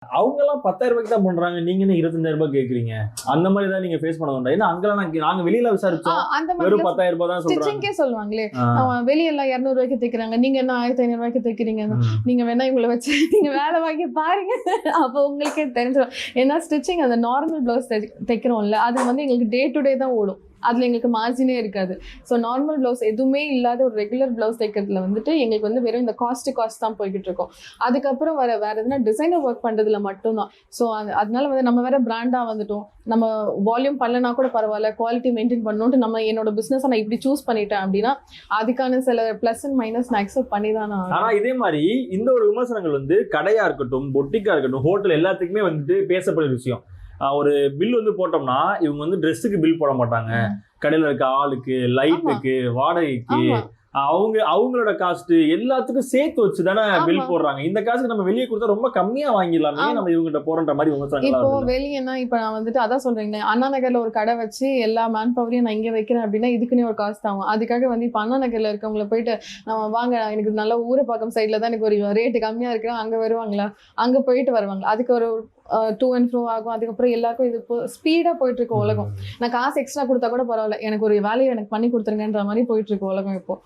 அவங்கலாம் 10,000 ரூபாய்க்கு தான் பண்றாங்க, நீங்க என்ன 25,000 ரூபாய் கேக்குறீங்க? அந்த மாதிரி தான் நீங்க ஃபேஸ் பண்ண வேண்டாம். ஏன்னா அங்கெல்லாம் நாங்க வெளியில விசாரிச்சோம், அந்த வெறும் மாதிரி 10,000 ரூபாய் தான் சொல்றாங்க. ஸ்டிச்சிங்கே சொல்லுவாங்களே, ஆ. வெளியெல்லாம் 200 ரூபாய்க்கு தைக்கிறாங்க, நீங்க என்ன 1500 ரூபாய்க்கு தைக்கிறீங்க, ம். நீங்க வேணா இவங்களை வச்சு நீங்க வேலை வாங்கி பாருங்க, அப்போ உங்களுக்கே தெரிஞ்சிடும். ஏன்னா ஸ்டிச்சிங் அந்த நார்மல் பிளவுஸ் தைக்கிறோம்ல, அது வந்து எங்களுக்கு டே டு டே தான் ஓடும், அதில் எங்களுக்கு மார்ஜினே இருக்காது. ஸோ நார்மல் ப்ளவுஸ் எதுவுமே இல்லாத ஒரு ரெகுலர் ப்ளவுஸ் தைக்கிறதுல வந்துட்டு எங்களுக்கு வந்து வெறும் இந்த காஸ்ட் தான் போய்கிட்டு இருக்கோம். அதுக்கப்புறம் வேற எதுனா டிசைனர் ஒர்க் பண்ணுறதுல மட்டும்தான். ஸோ அதனால வந்து நம்ம வேற பிராண்டாக வந்துட்டோம், நம்ம வால்யூம் பண்ணலனா கூட பரவாயில்ல, குவாலிட்டி மெயின்டைன் பண்ணணுன்ட்டு நம்ம என்னோட பிஸ்னஸ் நான் இப்படி சூஸ் பண்ணிட்டேன் அப்படின்னா அதுக்கான சில ப்ளஸ் அண்ட் மைனஸ் நான் அக்செப்ட் பண்ணி தான் நான். ஆனா இதே மாதிரி இந்த ஒரு விமர்சனங்கள் வந்து கடையா இருக்கட்டும், பொட்டிக்கா இருக்கட்டும், ஹோட்டல் எல்லாத்துக்குமே வந்துட்டு பேசப்படுற விஷயம். ஒரு பில் வந்து போட்டோம்னா இவங்க வந்து ட்ரெஸ்ஸுக்கு பில் போட மாட்டாங்க, கடையில இருக்க ஆளுக்கு, லைட்டுக்கு, வாடகைக்கு, அவங்களோட காஸ்ட் எல்லாத்துக்கும் சேர்த்து வச்சு தானே பில் போடுறாங்க. இந்த காசுக்கு நம்ம வெளியே கொடுத்தா ரொம்ப கம்மியா வாங்கிடலாமே, நம்ம இவங்ககிட்ட போறன்ற மாதிரி இப்போ வெளியேனா இப்ப நான் வந்துட்டு அதான் சொல்றேன், அண்ணா நகர்ல ஒரு கடை வச்சு எல்லா மேன் பவரையும் நான் இங்க வைக்கிறேன் அப்படின்னா இதுக்குன்னே ஒரு காஸ்ட் ஆகும். அதுக்காக வந்து இப்ப அண்ணா நகர்ல இருக்கவங்களை போயிட்டு நம்ம வாங்க எனக்கு நல்ல ஊரப்பாக்கம் சைட்ல தான் எனக்கு ஒரு ரேட்டு கம்மியா இருக்கு அங்க வருவாங்களா, அங்க போயிட்டு வருவாங்க, அதுக்கு ஒரு டூ அண்ட் ஃப்ரோ ஆகும். அதுக்கப்புறம் எல்லாருக்கும் இது ஸ்பீடா போயிட்டு இருக்கு உலகம். நான் காசு எக்ஸ்ட்ரா கொடுத்தா கூட பரவாயில்ல, எனக்கு ஒரு வேலையை எனக்கு பண்ணி கொடுத்துருங்கன்ற மாதிரி போயிட்டு இருக்கு உலகம் இப்போ.